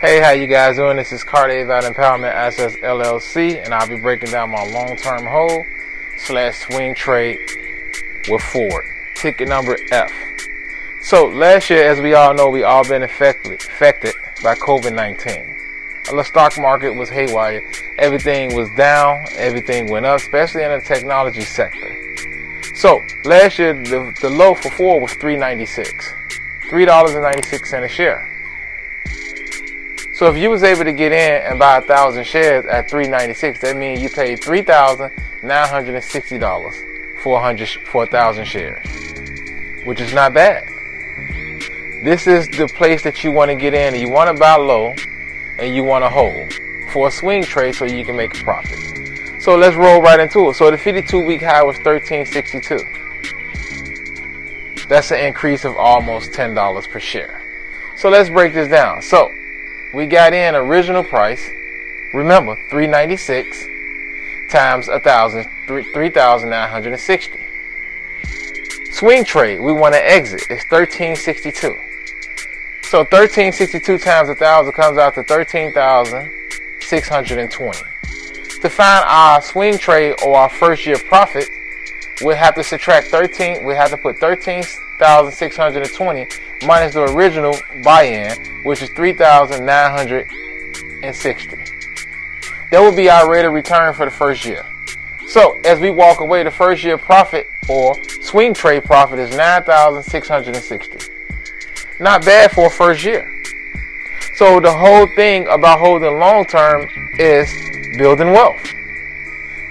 Hey, how you guys doing? This is Cardiac Empowerment Assets LLC, and I'll be breaking down my long-term hold / swing trade with Ford. Ticket number F. So last year, as we all know, we all been affected by COVID-19. The stock market was haywire. Everything was down. Everything went up, especially in the technology sector. So last year, the low for Ford was $3.96, $3.96 a share. So if you was able to get in and buy 1,000 shares at $3.96, that means you paid $3,960 for 1,000 shares, which is not bad. This is the place that you want to get in, and you want to buy low, and you want to hold for a swing trade so you can make a profit. So let's roll right into it. So the 52-week high was $13.62. That's an increase of almost $10 per share. So let's break this down. So we got in original price, remember, $3.96 times 1,000, $3,960. Swing trade, we want to exit, it's $13.62. So $13.62 times 1,000 comes out to $13,620. To find our swing trade or our first year profit, we'll have to subtract 13. We have to put 13,620 minus the original buy-in, which is 3,960. That would be our rate of return for the first year. So as we walk away, the first year profit or swing trade profit is 9,660. Not bad for a first year. So the whole thing about holding long term is building wealth.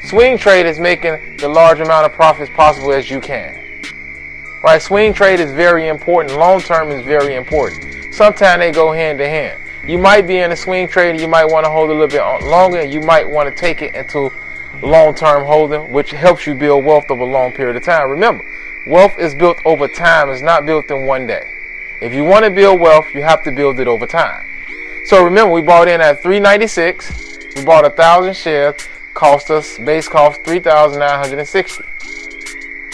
Swing trade is making the large amount of profits possible as you can. Right? Swing trade is very important. Long term is very important. Sometimes they go hand to hand. You might be in a swing trade and you might want to hold a little bit longer, and you might want to take it into long term holding, which helps you build wealth over a long period of time. Remember, wealth is built over time. It's not built in one day. If you want to build wealth, you have to build it over time. So remember, we bought in at $3.96. We bought 1,000 shares. Base cost $3,960.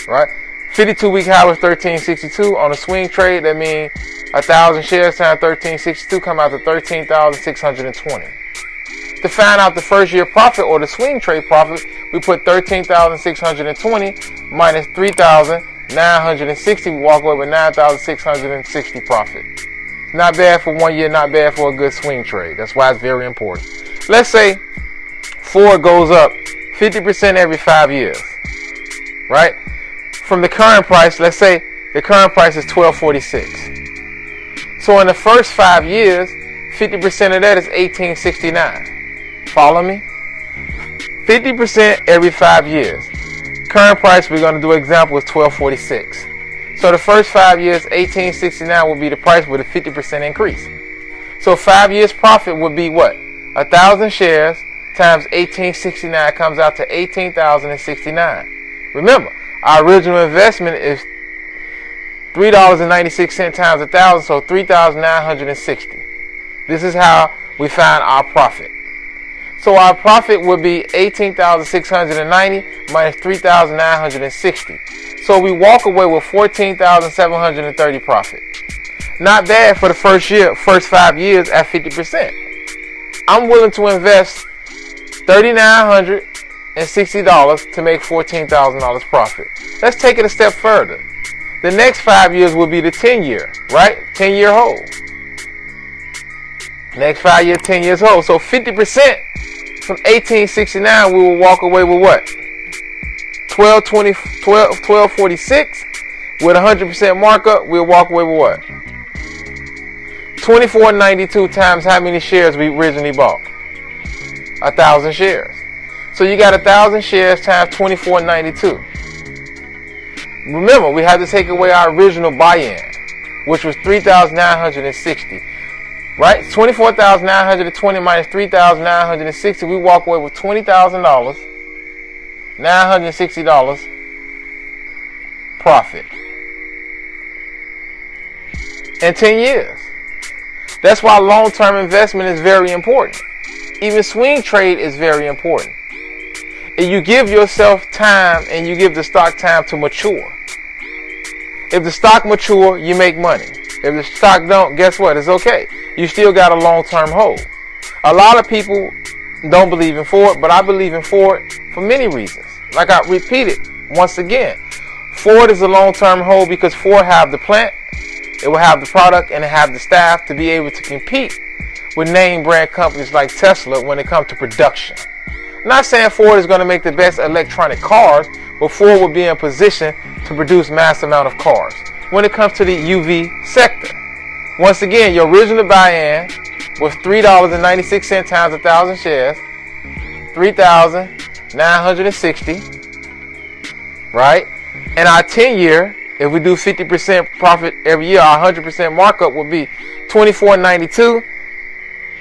Right? 52-week high was $13.62. On a swing trade, that means 1,000 shares times $13.62 come out to $13,620. To find out the first year profit or the swing trade profit, we put $13,620 minus $3,960. We walk away with $9,660 profit. Not bad for 1 year, not bad for a good swing trade. That's why it's very important. Let's say Ford goes up 50% every 5 years, right? From the current price, let's say the current price is $12.46. So in the first 5 years, 50% of that is $18.69. Follow me? 50% every 5 years. Current price, we're going to do an example, is $12.46. So the first 5 years, $18.69 will be the price with a 50% increase. So 5 years profit would be what? 1,000 shares times $18.69 comes out to $18,069. Remember, our original investment is $3.96 times 1,000, so $3,960. This is how we find our profit. So our profit would be $18,690 minus $3,960. So we walk away with $14,730 profit. Not bad for the first 5 years at 50%. I'm willing to invest $3,960 to make $14,000 profit. Let's take it a step further. The next 5 years will be the 10-year, right? 10-year hold. Next 5 years, 10 years hold. So 50% from $18.69, we will walk away with what? $12.46 with 100% markup. We'll walk away with what? $24.92 times how many shares we originally bought? 1,000 shares. So you got 1,000 shares times $24.92. Remember, we had to take away our original buy-in, which was $3,960. Right? $24,920 minus $3,960. We walk away with $20,000, $960 profit in 10 years. That's why long-term investment is very important. Even swing trade is very important. And you give yourself time and you give the stock time to mature. If the stock mature, you make money. If the stock don't, guess what? It's okay. you still got a long-term hold. A lot of people don't believe in Ford, but I believe in Ford for many reasons. Like I repeated once again, Ford is a long-term hold because Ford have the plant, it will have the product, and it have the staff to be able to compete with name brand companies like Tesla when it comes to production. I'm not saying Ford is going to make the best electronic cars, but Ford will be in position to produce mass amount of cars when it comes to the UV sector. Once again, your original buy-in was $3.96 times 1,000 shares, $3,960, right? And our 10-year, if we do 50% profit every year, our 100% markup will be $24.92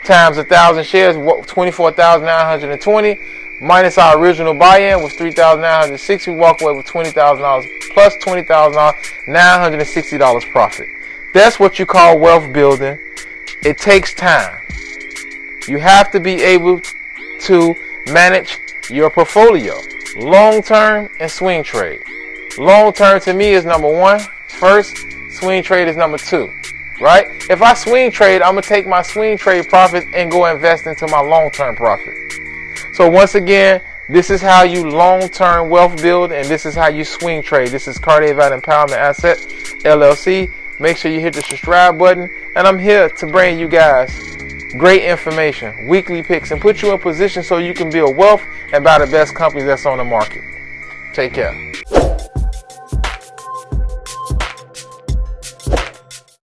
times 1,000 shares, $24,920, minus our original buy-in was $3,960. We walk away with $20,000 plus $20,000, $960 profit. That's what you call wealth building. It takes time. You have to be able to manage your portfolio. Long term and swing trade. Long term to me is number one. First, swing trade is number two. Right? If I swing trade, I'm going to take my swing trade profit and go invest into my long term profit. So once again, this is how you long term wealth build, and this is how you swing trade. This is Cartier Valley Empowerment Asset LLC. Make sure you hit the subscribe button, and I'm here to bring you guys great information, weekly picks, and put you in position so you can build wealth and buy the best companies that's on the market. Take care.